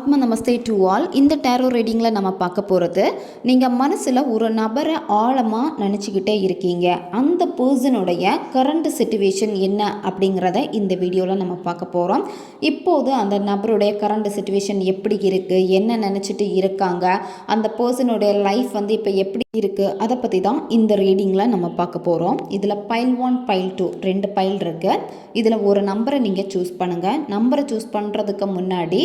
ஆத்ம நமஸ்தே to all. இந்த tarot ரீடிங்கில் நம்ம பார்க்க போகிறது, நீங்கள் மனசில் ஒரு நபரை ஆழமாக நினச்சிக்கிட்டே இருக்கீங்க. அந்த பர்சனுடைய கரண்ட் சிச்சுவேஷன் என்ன அப்படிங்கிறத இந்த வீடியோவில் நம்ம பார்க்க போகிறோம். இப்போது அந்த நபருடைய கரண்ட் சிச்சுவேஷன் எப்படி இருக்குது, என்ன நினச்சிட்டு இருக்காங்க, அந்த பர்சனுடைய லைஃப் இப்போ எப்படி இருக்குது, அதை பற்றி தான் இந்த ரீடிங்கில் நம்ம பார்க்க போகிறோம். இதில் பைல் 1 பைல் 2 2 பைல் இருக்குது. இதில் ஒரு நம்பரை நீங்கள் சூஸ் பண்ணுங்கள். நம்பரை சூஸ் பண்ணுறதுக்கு முன்னாடி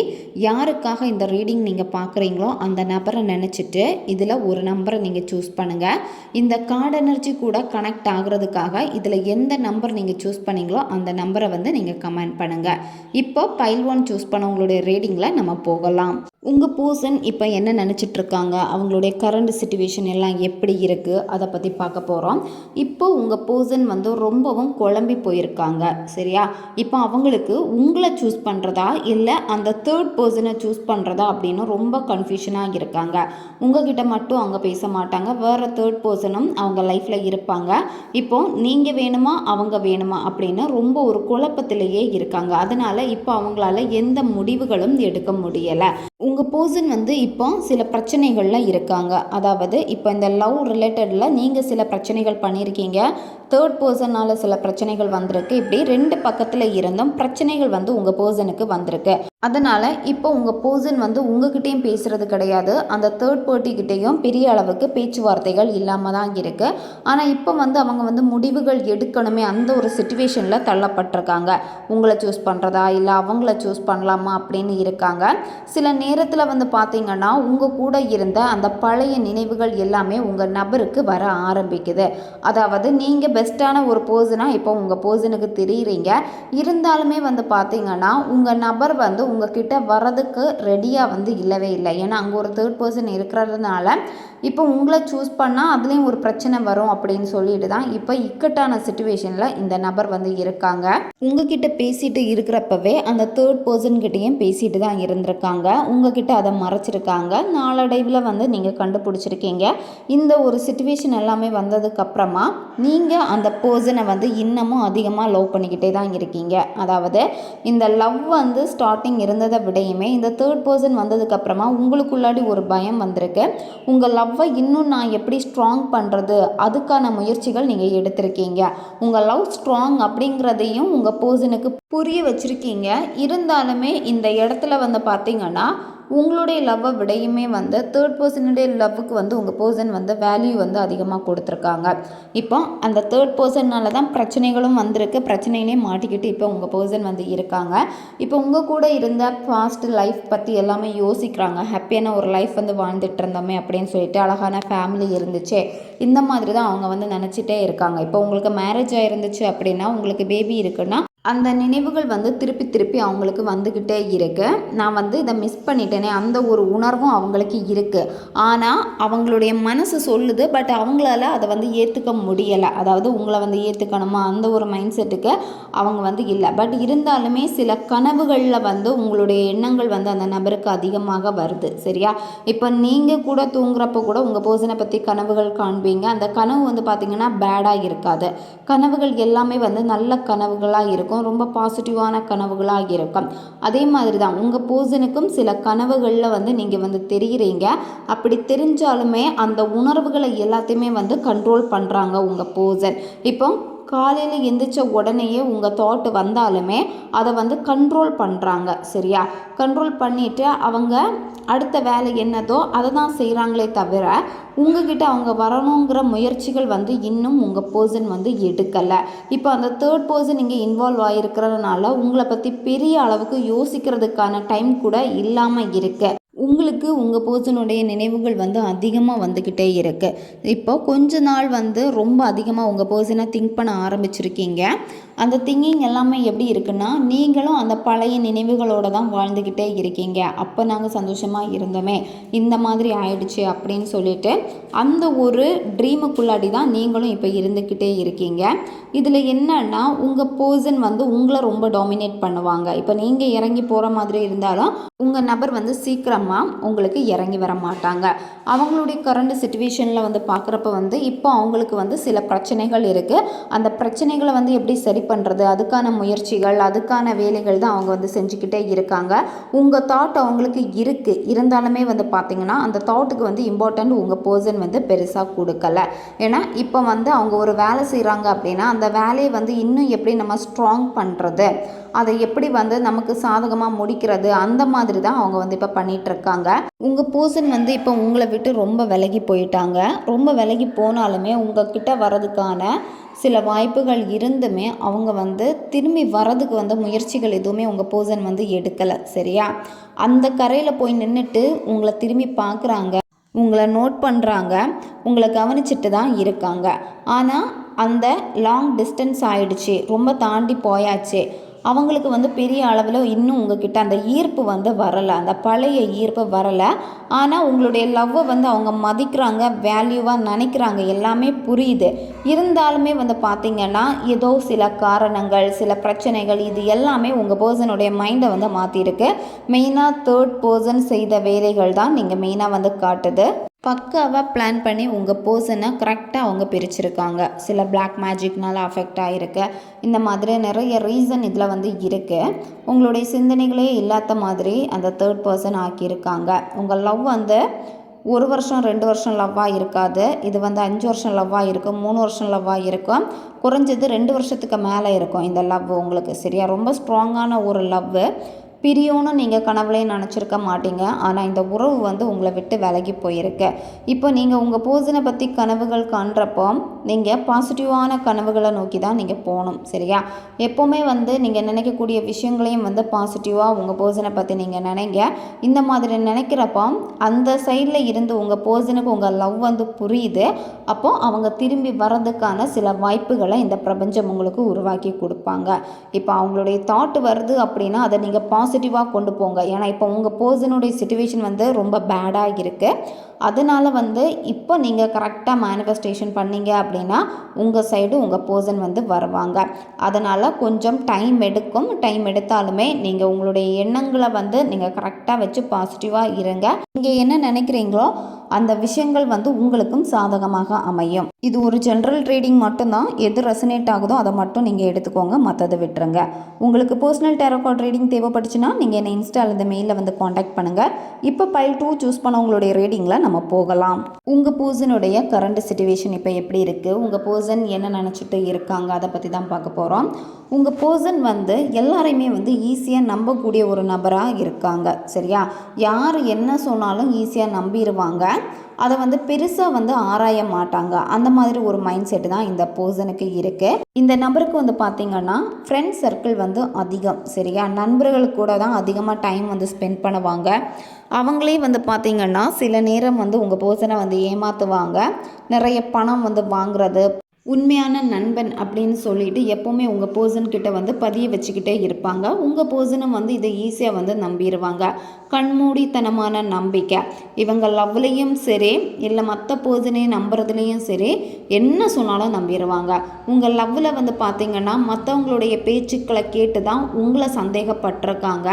யாருக்காக இந்த ரீடிங் நீங்கள் பார்க்குறீங்களோ அந்த நபரை நினச்சிட்டு இதில் ஒரு நம்பரை நீங்கள் சூஸ் பண்ணுங்கள். இந்த கார்டு எனர்ஜி கூட கனெக்ட் ஆகிறதுக்காக இதில் எந்த நம்பர் நீங்கள் சூஸ் பண்ணீங்களோ அந்த நம்பரை நீங்கள் கமெண்ட் பண்ணுங்கள். இப்போ பைல் 1 சூஸ் பண்ணவங்களுடைய ரீடிங்கில் நம்ம போகலாம். உங்கள் பர்சன் இப்போ என்ன நினச்சிட்ருக்காங்க, அவங்களுடைய கரண்ட் சிச்சுவேஷன் எல்லாம் எப்படி இருக்குது, அதை பற்றி பார்க்க போகிறோம். இப்போ உங்கள் பர்சன் ரொம்பவும் குழம்பி போயிருக்காங்க. சரியா? இப்போ அவங்களுக்கு உங்களை சூஸ் பண்ணுறதா இல்லை அந்த தேர்ட் பர்சனை சூஸ் பண்ணுறதா அப்படின்னு ரொம்ப கன்ஃபியூஷனாக இருக்காங்க. உங்ககிட்ட மட்டும் அவங்க பேச மாட்டாங்க, வேறு தேர்ட் பர்சனும் அவங்க லைஃப்பில் இருப்பாங்க. இப்போ நீங்கள் வேணுமா அவங்க வேணுமா அப்படின்னு ரொம்ப ஒரு குழப்பத்திலேயே இருக்காங்க. அதனால் இப்போ அவங்களால எந்த முடிவுகளும் எடுக்க முடியலை. உங்கள் பர்சன் இப்போ சில பிரச்சனைகளில் இருக்காங்க. அதாவது இப்போ இந்த லவ் ரிலேட்டடில் நீங்கள் சில பிரச்சனைகள் பண்ணியிருக்கீங்க, தேர்ட் பர்சனால் சில பிரச்சனைகள் வந்திருக்கு. இப்படி 2 பக்கத்தில் இருந்தும் பிரச்சனைகள் உங்கள் பர்சனுக்கு வந்திருக்கு. அதனால் இப்போ உங்கள் பர்சன் உங்ககிட்டையும் பேசுகிறது கிடையாது, அந்த தேர்ட் பார்ட்டிக்கிட்டேயும் பெரிய அளவுக்கு பேச்சுவார்த்தைகள் இல்லாமல் தான் இருக்குது. ஆனால் இப்போ அவங்க முடிவுகள் எடுக்கணுமே, அந்த ஒரு சிச்சுவேஷனில் தள்ளப்பட்டிருக்காங்க. உங்களை சூஸ் பண்ணுறதா இல்லை அவங்கள சூஸ் பண்ணலாமா அப்படின்னு இருக்காங்க. சில நேரத்தில் பார்த்தீங்கன்னா உங்கள் கூட இருந்த அந்த பழைய நினைவுகள் எல்லாமே உங்கள் நபருக்கு வர ஆரம்பிக்குது. அதாவது நீங்கள் பெஸ்ட்டான ஒரு பர்சனாக இப்போ உங்கள் பர்சனுக்கு தெரியுறீங்க. இருந்தாலுமே பார்த்தீங்கன்னா உங்கள் நபர் உங்ககிட்ட வர்றதுக்கு ரெடியாக இல்லவே இல்லை. ஏன்னா அங்கே ஒரு தேர்ட் பர்சன் இருக்கிறதுனால இப்போ உங்களை சூஸ் பண்ணால் அதுலேயும் ஒரு பிரச்சனை வரும் அப்படின்னு சொல்லிட்டு தான் இப்போ இக்கட்டான சிச்சுவேஷனில் இந்த நபர் இருக்காங்க. உங்ககிட்ட பேசிட்டு இருக்கிறப்பவே அந்த தேர்ட் பர்சன்கிட்டையும் பேசிட்டு தான் இருந்திருக்காங்க. உங்ககிட்ட அதை மறைச்சிருக்காங்க. நாளடைவில் நீங்கள் கண்டுபிடிச்சிருக்கீங்க. இந்த ஒரு சிச்சுவேஷன் எல்லாமே வந்ததுக்கப்புறமா நீங்கள் அந்த பர்சனை இன்னமும் அதிகமாக லவ் பண்ணிக்கிட்டே தான் இருக்கீங்க. அதாவது இந்த லவ் ஸ்டார்டிங் இருந்ததை விடையுமே இந்த தேர்ட் பர்சன் வந்ததுக்கப்புறமா உங்களுக்குள்ளாடி ஒரு பயம் வந்திருக்கு. உங்கள் லவ்வை இன்னும் நான் எப்படி ஸ்ட்ராங் பண்ணுறது, அதுக்கான முயற்சிகள் நீங்கள் எடுத்திருக்கீங்க. உங்கள் லவ் ஸ்ட்ராங் அப்படிங்கிறதையும் உங்கள் பர்சனுக்கு புரிய வச்சுருக்கீங்க. இருந்தாலுமே இந்த இடத்துல பார்த்தீங்கன்னா உங்களுடைய லவ்வை விடையுமே தேர்ட் பர்சனுடைய லவ்வுக்கு உங்கள் பர்சன் வேல்யூ அதிகமாக கொடுத்துருக்காங்க. இப்போ அந்த தேர்ட் பர்சன்னால தான் பிரச்சனைகளும் வந்திருக்கு. பிரச்சனையிலே மாட்டிக்கிட்டு இப்போ உங்கள் பர்சன் இருக்காங்க. இப்போ உங்கள் கூட இருந்த பாஸ்ட் லைஃப் பற்றி எல்லாமே யோசிக்கிறாங்க. ஹாப்பியான ஒரு லைஃப் வாழ்ந்துட்டு இருந்தோமே அப்படின்னு சொல்லிட்டு, அழகான ஃபேமிலி இருந்துச்சு, இந்த மாதிரி தான் அவங்க நினச்சிட்டே இருக்காங்க. இப்போ உங்களுக்கு மேரேஜ் ஆயிருந்துச்சு அப்படின்னா, உங்களுக்கு பேபி இருக்குன்னா அந்த நினைவுகள் திருப்பி திருப்பி அவங்களுக்கு வந்துக்கிட்டே இருக்குது. நான் இதை மிஸ் பண்ணிட்டேனே அந்த ஒரு உணர்வும் அவங்களுக்கு இருக்குது. ஆனால் அவங்களுடைய மனசு சொல்லுது, பட் அவங்களால அதை ஏற்றுக்க முடியலை. அதாவது உங்களை ஏற்றுக்கணுமா அந்த ஒரு மைண்ட் செட்டுக்கு அவங்க இல்லை. பட் இருந்தாலுமே சில கனவுகளில் உங்களுடைய எண்ணங்கள் அந்த நபருக்கு அதிகமாக வருது. சரியா? இப்போ நீங்கள் கூட தூங்குறப்ப கூட உங்கள் பர்சனை பற்றி கனவுகள் காண்பீங்க. அந்த கனவு பார்த்திங்கன்னா பேடாக இருக்காது. கனவுகள் எல்லாமே நல்ல கனவுகளாக இருக்கும், ரொம்ப பாசிட்டிவான கனவுகளாக இருக்கும். அதே மாதிரி தான் உங்கள் பர்சனுக்கும் சில கனவுகளில் நீங்கள் தெரிகிறீங்க. அப்படி தெரிஞ்சாலுமே அந்த உணர்வுகளை எல்லாத்தையுமே கண்ட்ரோல் பண்ணுறாங்க உங்கள் பர்சன். இப்போ காலையில் எந்திரிச்ச உடனேயே உங்கள் தாட் வந்தாலுமே அதை கண்ட்ரோல் பண்ணுறாங்க. சரியா? கண்ட்ரோல் பண்ணிவிட்டு அவங்க அடுத்த வேலை என்னதோ அதை தான் செய்கிறாங்களே தவிர உங்ககிட்ட அவங்க வரணுங்கிற முயற்சிகள் இன்னும் உங்கள் பர்சன் எடுக்கலை. இப்போ அந்த தேர்ட் பர்சன் இங்கே இன்வால்வ் ஆகிருக்கிறதுனால உங்களை பற்றி பெரிய அளவுக்கு யோசிக்கிறதுக்கான டைம் கூட இல்லாமல் இருக்கு. உங்களுக்கு உங்கள் பர்சனுடைய நினைவுகள் அதிகமாக வந்துக்கிட்டே இருக்குது. இப்போ கொஞ்ச நாள் ரொம்ப அதிகமாக உங்கள் பர்சனை திங்க் பண்ண ஆரம்பிச்சிருக்கீங்க. அந்த திங்கிங் எல்லாமே எப்படி இருக்குன்னா, நீங்களும் அந்த பழைய நினைவுகளோடு தான் வாழ்ந்துக்கிட்டே இருக்கீங்க. அப்போ நாங்கள் சந்தோஷமாக இருந்தோமே, இந்த மாதிரி ஆயிடுச்சு அப்படின்னு சொல்லிட்டு அந்த ஒரு ட்ரீமுக்குள்ளாடி தான் நீங்களும் இப்போ இருந்துக்கிட்டே இருக்கீங்க. இதில் என்னன்னா உங்கள் பர்சன் உங்களை ரொம்ப டாமினேட் பண்ணுவாங்க. இப்போ நீங்கள் இறங்கி போகிற மாதிரி இருந்தாலும் உங்கள் நபர் சீக்கிரமாக உங்களுக்கு இறங்கி வர மாட்டாங்க. அவங்களுடைய கரண்ட் சிச்சுவேஷனில் பார்க்குறப்ப இப்போ அவங்களுக்கு சில பிரச்சனைகள் இருக்குது. அந்த பிரச்சனைகளை எப்படி சரி பண்ணுறது, அதுக்கான முயற்சிகள், அதுக்கான வேலைகள் தான் அவங்க வந்து செஞ்சுக்கிட்டே இருக்காங்க. உங்கள் தாட் அவங்களுக்கு இருக்குது, இருந்தாலுமே வந்து பார்த்திங்கன்னா அந்த தாட்டுக்கு வந்து இம்பார்ட்டண்ட் உங்கள் பர்சன் வந்து பெருசாக கொடுக்கல. ஏன்னா இப்போ வந்து அவங்க ஒரு வேலை செய்கிறாங்க அப்படின்னா அந்த வேலையை வந்து இன்னும் எப்படி நம்ம ஸ்ட்ராங் பண்ணுறது, அதை எப்படி வந்து நமக்கு சாதகமாக முடிக்கிறது, அந்த மாதிரி தான் அவங்க வந்து இப்போ பண்ணிகிட்ருக்காங்க. உங்கள் பர்சன் வந்து இப்போ உங்களை விட்டு ரொம்ப விலகி போயிட்டாங்க. ரொம்ப விலகி போனாலுமே உங்ககிட்ட வர்றதுக்கான சில வாய்ப்புகள் இருந்துமே அவங்க வந்து திரும்பி வர்றதுக்கு வந்து முயற்சிகள் எதுவுமே உங்கள் பர்சன் வந்து எடுக்கலை. சரியா? அந்த கரையில் போய் நின்றுட்டு உங்களை திரும்பி பார்க்குறாங்க, உங்களை நோட் பண்ணுறாங்க, உங்களை கவனிச்சிட்டு தான் இருக்காங்க. ஆனால் அந்த லாங் டிஸ்டன்ஸ் ஆயிடுச்சு, ரொம்ப தாண்டி போயாச்சு, அவங்களுக்கு வந்து பெரிய அளவில் இன்னும் உங்ககிட்ட அந்த ஈர்ப்பு வந்து வரலை, அந்த பழைய ஈர்ப்பு வரலை. ஆனால் உங்களுடைய லவ்வை வந்து அவங்க மதிக்கிறாங்க, வேல்யூவாக நினைக்கிறாங்க, எல்லாமே புரியுது. இருந்தாலுமே வந்து பார்த்திங்கன்னா ஏதோ சில காரணங்கள், சில பிரச்சனைகள், இது எல்லாமே உங்கள் பர்சனுடைய மைண்டை வந்து மாற்றிருக்கு. மெயினாக தேர்ட் பர்சன் செய்த வேலைகள் தான் நீங்கள் மெயினாக வந்து காட்டுது. பக்காவாக பிளான் பண்ணி உங்கள் பர்சனை கரெக்டாக அவங்க பிரிச்சிருக்காங்க. சில பிளாக் மேஜிக்னால் அஃபெக்ட் ஆகிருக்கு. இந்த மாதிரி நிறைய ரீசன் இதில் வந்து இருக்குது. உங்களுடைய சிந்தனைகளே இல்லாத மாதிரி அந்த தேர்ட் பர்சன் ஆக்கியிருக்காங்க. உங்கள் லவ் வந்து 1 வருஷம் 2 வருஷம் லவ்வாக இருக்காது. இது வந்து 5 வருஷம் லவ்வாக இருக்கும், 3 வருஷம் லவ்வாக இருக்கும், குறைஞ்சது 2 வருஷத்துக்கு மேலே இருக்கும் இந்த லவ் உங்களுக்கு. சரியா? ரொம்ப ஸ்ட்ராங்கான ஒரு லவ். பிரியோன்னு நீங்கள் கனவுலே நினச்சிருக்க மாட்டீங்க. ஆனால் இந்த உறவு வந்து உங்களை விட்டு விலகி போயிருக்கு. இப்போ நீங்கள் உங்கள் பர்சனை பற்றி கனவுகள் காண்றப்போ நீங்கள் பாசிட்டிவான கனவுகளை நோக்கி தான் நீங்கள் போகணும். சரியா? எப்போவுமே வந்து நீங்கள் நினைக்கக்கூடிய விஷயங்களையும் வந்து பாசிட்டிவாக உங்கள் பர்சனை பற்றி நீங்கள் நினைங்க. இந்த மாதிரி நினைக்கிறப்போ அந்த சைடில் இருந்து உங்கள் பர்சனுக்கு உங்கள் லவ் வந்து புரியுது. அப்போது அவங்க திரும்பி வர்றதுக்கான சில வாய்ப்புகளை இந்த பிரபஞ்சம் உங்களுக்கு உருவாக்கி கொடுப்பாங்க. இப்போ அவங்களுடைய தாட் வருது அப்படின்னா அதை நீங்கள் பாசிட்டிவாக கொண்டு போங்க. ஏன்னா இப்போ உங்கள் பர்சனுடைய சிச்சுவேஷன் வந்து ரொம்ப பேடாக இருக்குது. அதனால் வந்து இப்போ நீங்கள் கரெக்டாக மேனிஃபெஸ்டேஷன் பண்ணீங்க அப்படின்னா உங்கள் சைடு உங்கள் பர்சன் வந்து வருவாங்க. அதனால் கொஞ்சம் டைம் எடுக்கும். டைம் எடுத்தாலுமே நீங்கள் உங்களுடைய எண்ணங்களை வந்து நீங்கள் கரெக்டாக வச்சு பாசிட்டிவாக இருங்க. நீங்கள் என்ன நினைக்கிறீங்களோ அந்த விஷயங்கள் வந்து உங்களுக்கும் சாதகமாக அமையும். இது ஒரு ஜென்ரல் ட்ரேடிங் மட்டும்தான். எது ரெசனேட் ஆகுதோ அதை மட்டும் நீங்கள் எடுத்துக்கோங்க, மற்றதை விட்டுருங்க. உங்களுக்கு பர்சனல் டேரோ கார்ட் ரீடிங் தேவைப்பட்டுச்சுன்னா நீங்கள் என்னை இன்ஸ்டாவில் இந்த மெயிலில் வந்து காண்டாக்ட் பண்ணுங்கள். இப்போ பைல் 2 சூஸ் பண்ண உங்களுடைய ரீடிங்கில் நம்ம போகலாம். உங்கள் பர்சனுடைய கரண்ட் சிச்சுவேஷன் இப்போ எப்படி இருக்குது, உங்கள் பர்சன் என்ன நினச்சிட்டு இருக்காங்க, அதை பற்றி தான் பார்க்க போகிறோம். உங்கள் பர்சன் வந்து எல்லாரையுமே வந்து ஈஸியாக நம்பக்கூடிய ஒரு நபராக இருக்காங்க. சரியா? யார் என்ன சொன்னாலும் ஈஸியாக நம்பிடுவாங்க. அதை வந்து பெருசாக வந்து ஆராய மாட்டாங்க. அந்த மாதிரி ஒரு மைண்ட் செட்டு தான் இந்த பர்சனுக்கு இருக்குது. இந்த நபருக்கு வந்து பார்த்திங்கன்னா ஃப்ரெண்ட் சர்க்கிள் வந்து அதிகம். சரியா? நண்பர்கள் கூட தான் அதிகமாக டைம் வந்து ஸ்பெண்ட் பண்ணுவாங்க. அவங்களே வந்து பார்த்திங்கன்னா சில நேரம் வந்து உங்கள் பர்சனை வந்து ஏமாற்றுவாங்க. நிறைய பணம் வந்து வாங்குறது, உண்மையான நண்பன் அப்படின்னு சொல்லிட்டு எப்போவுமே உங்கள் பர்சன்கிட்ட வந்து பதிய வச்சுக்கிட்டே இருப்பாங்க. உங்கள் பர்சனும் வந்து இதை ஈஸியாக வந்து நம்பிடுவாங்க. கண்மூடித்தனமான நம்பிக்கை. இவங்க லவ்லேயும் சரி இல்லை மற்ற பர்சனையும் நம்புறதுலேயும் சரி என்ன சொன்னாலும் நம்பிடுவாங்க. உங்கள் லவ்வில் வந்து பார்த்திங்கன்னா மற்றவங்களுடைய பேச்சுக்களை கேட்டு தான் உங்களை சந்தேகப்பட்டிருக்காங்க.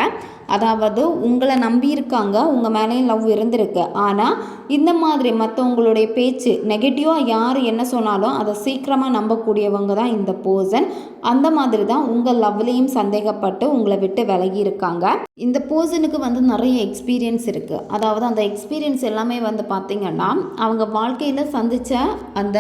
அதாவது உங்களை நம்பியிருக்காங்க, உங்கள் மேலேயும் லவ் இருந்திருக்கு. ஆனால் இந்த மாதிரி மற்றவங்களுடைய பேச்சு நெகட்டிவாக யார் என்ன சொன்னாலும் அதை சீக்கிரமாக நம்பக்கூடியவங்க தான் இந்த பர்சன். அந்த மாதிரி தான் உங்கள் லவ்லேயும் சந்தேகப்பட்டு உங்களை விட்டு விலகி இருக்காங்க. இந்த பர்சனுக்கு வந்து நிறைய எக்ஸ்பீரியன்ஸ் இருக்குது. அதாவது அந்த எக்ஸ்பீரியன்ஸ் எல்லாமே வந்து பார்த்திங்கன்னா அவங்க வாழ்க்கையில் சந்தித்த அந்த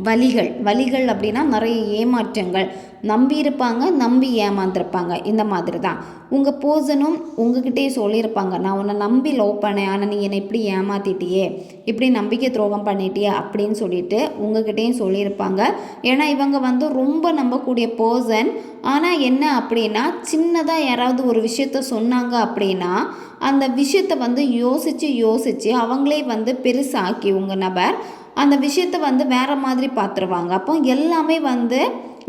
வலிகள் அப்படின்னா நிறைய ஏமாற்றங்கள், நம்பியிருப்பாங்க, நம்பி ஏமாந்துருப்பாங்க. இந்த மாதிரி தான் உங்கள் பர்சனும் உங்ககிட்டயே சொல்லியிருப்பாங்க, நான் உன்னை நம்பி லவ் பண்ணேன், ஆனால் நீ என்னை இப்படி ஏமாற்றிட்டியே, இப்படி நம்பிக்கை துரோகம் பண்ணிட்டியே அப்படின்னு சொல்லிட்டு உங்ககிட்டயும் சொல்லியிருப்பாங்க. ஏன்னா இவங்க வந்து ரொம்ப நம்பக்கூடிய பர்சன். ஆனால் என்ன அப்படின்னா சின்னதாக யாராவது ஒரு விஷயத்த சொன்னாங்க அப்படின்னா அந்த விஷயத்தை வந்து யோசித்து அவங்களே வந்து பெருசாக்கி உங்கள் நபர் அந்த விஷயத்தை வந்து வேறு மாதிரி பார்த்துருவாங்க. அப்போ எல்லாமே வந்து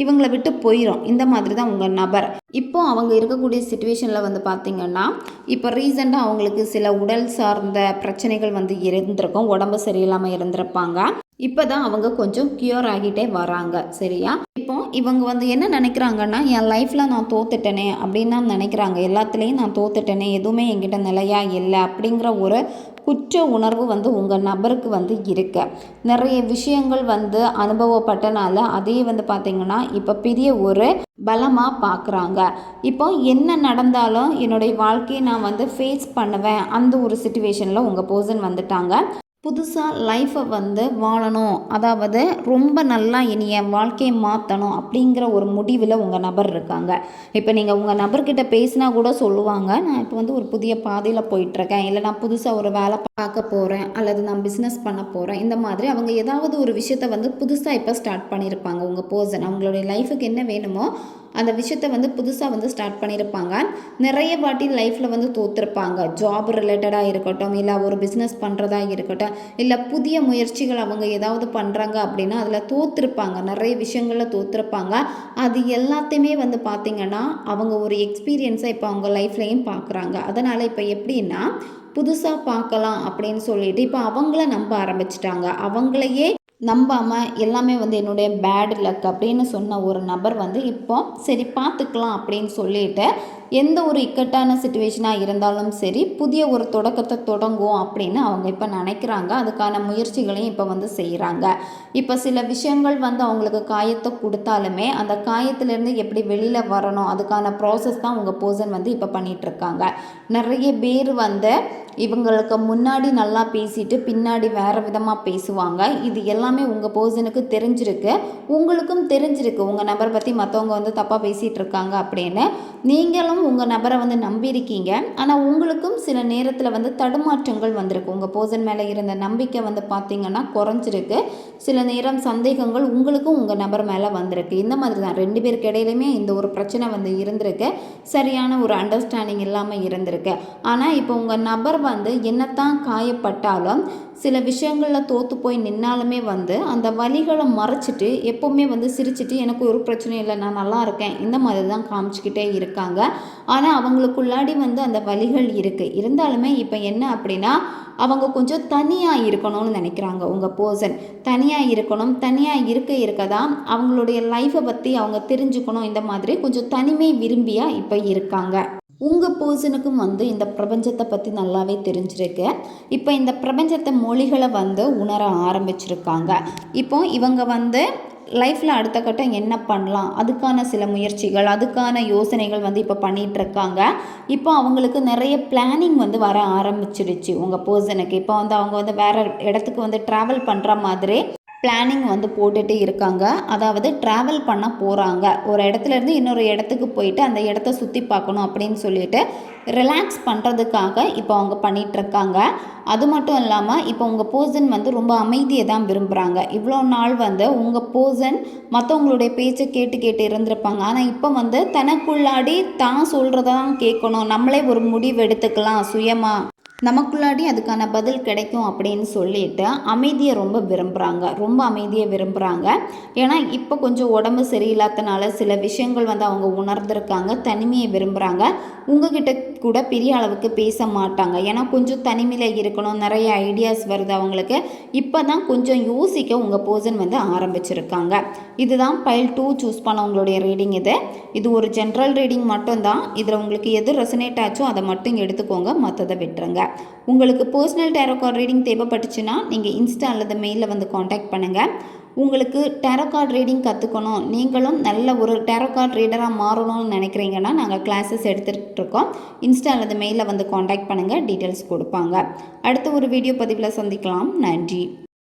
இவங்களை விட்டு போயிடும். இந்த மாதிரி தான் உங்கள் நபர். இப்போ அவங்க இருக்கக்கூடிய சிச்சுவேஷனில் வந்து பார்த்திங்கன்னா இப்போ ரீசெண்டாக அவங்களுக்கு சில உடல் சார்ந்த பிரச்சனைகள் வந்து இருந்திருக்கும், உடம்பு சரியில்லாமல் இருந்திருப்பாங்க. இப்போ தான் அவங்க கொஞ்சம் க்யூர் ஆகிட்டே வராங்க. சரியா? இப்போ இவங்க வந்து என்ன நினைக்கிறாங்கன்னா என் லைஃப்பில் நான் தோத்துட்டேனே அப்படின்னு தான் நினைக்கிறாங்க. எல்லாத்துலேயும் நான் தோத்துட்டேனே, எதுவுமே என்கிட்ட நிலையாக இல்லை அப்படிங்கிற ஒரு குற்ற உணர்வு வந்து உங்கள் நபருக்கு வந்து இருக்கு. நிறைய விஷயங்கள் வந்து அனுபவப்பட்டனால அதே வந்து பார்த்திங்கன்னா இப்போ பெரிய ஒரு பலமாக பார்க்குறாங்க. இப்போ என்ன நடந்தாலும் என்னுடைய வாழ்க்கையை நான் வந்து ஃபேஸ் பண்ணுவேன், அந்த ஒரு சிச்சுவேஷனில் உங்கள் பர்சன் வந்துட்டாங்க. புதுசாக லைஃப்பை வந்து வாழணும், அதாவது ரொம்ப நல்லா இனி என் வாழ்க்கையை மாற்றணும் அப்படிங்கிற ஒரு முடிவில் உங்கள் நபர் இருக்காங்க. இப்போ நீங்கள் உங்கள் நபர்கிட்ட பேசினா கூட சொல்லுவாங்க, நான் இப்போ வந்து ஒரு புதிய பாதையில் போயிட்டுருக்கேன், இல்லை நான் புதுசாக ஒரு வேலை பார்க்க போகிறேன், அல்லது நான் பிஸ்னஸ் பண்ண போகிறேன். இந்த மாதிரி அவங்க ஏதாவது ஒரு விஷயத்த வந்து புதுசாக இப்போ ஸ்டார்ட் பண்ணியிருப்பாங்க. உங்கள் பர்சன் அவங்களுடைய லைஃபுக்கு என்ன வேணுமோ அந்த விஷயத்த வந்து புதுசாக வந்து ஸ்டார்ட் பண்ணியிருப்பாங்க. நிறைய வாட்டி லைஃப்பில் வந்து தோற்றுருப்பாங்க. ஜாப் ரிலேட்டடாக இருக்கட்டும், இல்லை ஒரு பிஸ்னஸ் பண்ணுறதா இருக்கட்டும், இல்லை புதிய முயற்சிகள் அவங்க ஏதாவது பண்ணுறாங்க அப்படின்னா அதில் தோற்றுருப்பாங்க. நிறைய விஷயங்களில் தோற்றுருப்பாங்க. அது எல்லாத்தையுமே வந்து பார்த்திங்கன்னா அவங்க ஒரு எக்ஸ்பீரியன்ஸாக இப்போ அவங்க லைஃப்லையும் பார்க்குறாங்க. அதனால் இப்போ எப்படின்னா புதுசாக பார்க்கலாம் அப்படின்னு சொல்லிட்டு இப்போ அவங்கள நம்ப ஆரம்பிச்சிட்டாங்க. அவங்களையே நம்பாமல் எல்லாமே வந்து என்னுடைய பேட் லக் அப்படின்னு சொன்ன ஒரு நபர் வந்து இப்போ சரி பார்த்துக்கலாம் அப்படின்னு சொல்லிட்டு எந்த ஒரு இக்கட்டான சுச்சுவேஷனாக இருந்தாலும் சரி புதிய ஒரு தொடக்கத்தை தொடங்கும் அப்படின்னு அவங்க இப்போ நினைக்கிறாங்க. அதுக்கான முயற்சிகளையும் இப்போ வந்து செய்கிறாங்க. இப்போ சில விஷயங்கள் வந்து அவங்களுக்கு காயத்தை கொடுத்தாலுமே அந்த காயத்திலேருந்து எப்படி வெளியில் வரணும் அதுக்கான ப்ராசஸ் தான் உங்கள் பர்சன் வந்து இப்போ பண்ணிகிட்ருக்காங்க. நிறைய பேர் வந்து இவங்களுக்கு முன்னாடி நல்லா பேசிட்டு பின்னாடி வேறு விதமாக பேசுவாங்க. இது எல்லாமே உங்கள் பர்சனுக்கு தெரிஞ்சிருக்கு, உங்களுக்கும் தெரிஞ்சிருக்கு உங்கள் நபரை பற்றி மற்றவங்க வந்து தப்பாக பேசிகிட்டு இருக்காங்க அப்படின்னு. நீங்களும் உங்கள் நபரை வந்து நம்பியிருக்கீங்க. ஆனால் உங்களுக்கும் சில நேரத்தில் வந்து தடுமாற்றங்கள் வந்திருக்கு. உங்கள் பர்சன் மேலே இருந்த நம்பிக்கை வந்து பார்த்திங்கன்னா குறைஞ்சிருக்கு. சில நேரம் சந்தேகங்கள் உங்களுக்கும் உங்கள் நபர் மேலே வந்திருக்கு. இந்த மாதிரி தான் 2 பேருக்கு இடையிலுமே இந்த ஒரு பிரச்சனை வந்து இருந்திருக்கு. சரியான ஒரு அண்டர்ஸ்டாண்டிங் இல்லாமல் இருந்திருக்கு. ஆனால் இப்போ உங்கள் நபர் வந்து என்னத்தான் காயப்பட்டாலும் சில விஷயங்களில் தோற்று போய் நின்னாலுமே வந்து அந்த வலிகளை மறைச்சிட்டு எப்போவுமே வந்து சிரிச்சிட்டு எனக்கு ஒரு பிரச்சனையும் இல்லை, நான் நல்லா இருக்கேன், இந்த மாதிரி தான் காமிச்சிக்கிட்டே இருக்காங்க. ஆனால் அவங்களுக்குள்ளாடி வந்து அந்த வலிகள் இருக்குது. இருந்தாலுமே இப்போ என்ன அப்படின்னா அவங்க கொஞ்சம் தனியாக இருக்கணும்னு நினைக்கிறாங்க. உங்கள் பர்சன் தனியாக இருக்கணும், தனியாக இருக்க தான் அவங்களுடைய லைஃப்பை பற்றி அவங்க தெரிஞ்சுக்கணும். இந்த மாதிரி கொஞ்சம் தனிமை விரும்பியாக இப்போ இருக்காங்க. உங்கள் பர்சனுக்கும் வந்து இந்த பிரபஞ்சத்தை பற்றி நல்லாவே தெரிஞ்சிருக்கு. இப்போ இந்த பிரபஞ்சத்தை மொழிகளை வந்து உணர ஆரம்பிச்சிருக்காங்க. இப்போ இவங்க வந்து லைஃப்பில் அடுத்த கட்டம் என்ன பண்ணலாம் அதுக்கான சில முயற்சிகள் அதுக்கான யோசனைகள் வந்து இப்போ பண்ணிகிட்ருக்காங்க. இப்போ அவங்களுக்கு நிறைய பிளானிங் வந்து வர ஆரம்பிச்சிடுச்சு உங்கள் பர்சனுக்கு. இப்போ வந்து அவங்க வந்து வேறு இடத்துக்கு வந்து ட்ராவல் பண்ணுற மாதிரி பிளானிங் வந்து போட்டுட்டு இருக்காங்க. அதாவது ட்ராவல் பண்ண போகிறாங்க. ஒரு இடத்துலேருந்து இன்னொரு இடத்துக்கு போயிட்டு அந்த இடத்த சுற்றி பார்க்கணும் அப்படின்னு சொல்லிட்டு ரிலாக்ஸ் பண்ணுறதுக்காக இப்போ அவங்க பண்ணிகிட்ருக்காங்க. அது மட்டும் இல்லாமல் இப்போ உங்கள் பர்சன் வந்து ரொம்ப அமைதியை தான் விரும்புகிறாங்க. இவ்வளோ நாள் வந்து உங்கள் பர்சன் மற்றவங்களுடைய பேச்சை கேட்டு இருந்திருப்பாங்க. ஆனால் இப்போ வந்து தனக்குள்ளாடி தான் சொல்கிறத தான் கேட்கணும், நம்மளே ஒரு முடிவு எடுத்துக்கலாம் சுயமாக, நமக்குள்ளாடி அதுக்கான பதில் கிடைக்கும் அப்படின்னு சொல்லிட்டு அமைதியை ரொம்ப விரும்புகிறாங்க. ரொம்ப அமைதியை விரும்புகிறாங்க. ஏன்னா இப்போ கொஞ்சம் உடம்பு சரியில்லாதனால சில விஷயங்கள் வந்து அவங்க உணர்ந்திருக்காங்க. தனிமையை விரும்புகிறாங்க. உங்ககிட்ட கூட பெரிய அளவுக்கு பேச மாட்டாங்க. ஏன்னா கொஞ்சம் தனிமையில் இருக்கணும், நிறைய ஐடியாஸ் வருது அவங்களுக்கு. இப்போ தான் கொஞ்சம் யோசிக்க உங்கள் பர்சன் வந்து ஆரம்பிச்சிருக்காங்க. இதுதான் பைல் 2 சூஸ் பண்ண உங்களுடைய ரீடிங். இது ஒரு ஜென்ரல் ரீடிங் மட்டும்தான். இதில் உங்களுக்கு எது ரெசனேட் ஆச்சோ அதை மட்டும் எடுத்துக்கோங்க, மற்றதை விட்டுருங்க. உங்களுக்கு பர்சனல் டேரோ கார்டு ரீடிங் தேவைப்பட்டுச்சுன்னா நீங்கள் இன்ஸ்டா அல்லது மெயிலில் வந்து காண்டாக்ட் பண்ணுங்கள். உங்களுக்கு டேரோ கார்டு ரீடிங் கற்றுக்கணும், நீங்களும் நல்ல ஒரு டேரோ கார்டு ரீடராக மாறணும்னு நினைக்கிறீங்கன்னா நாங்கள் கிளாஸஸ் எடுத்துகிட்டு இருக்கோம். இன்ஸ்டா அல்லது மெயிலில் வந்து காண்டாக்ட் பண்ணுங்கள், டீட்டெயில்ஸ் கொடுப்பாங்க. அடுத்த ஒரு வீடியோ பதிவில் சந்திக்கலாம். நன்றி.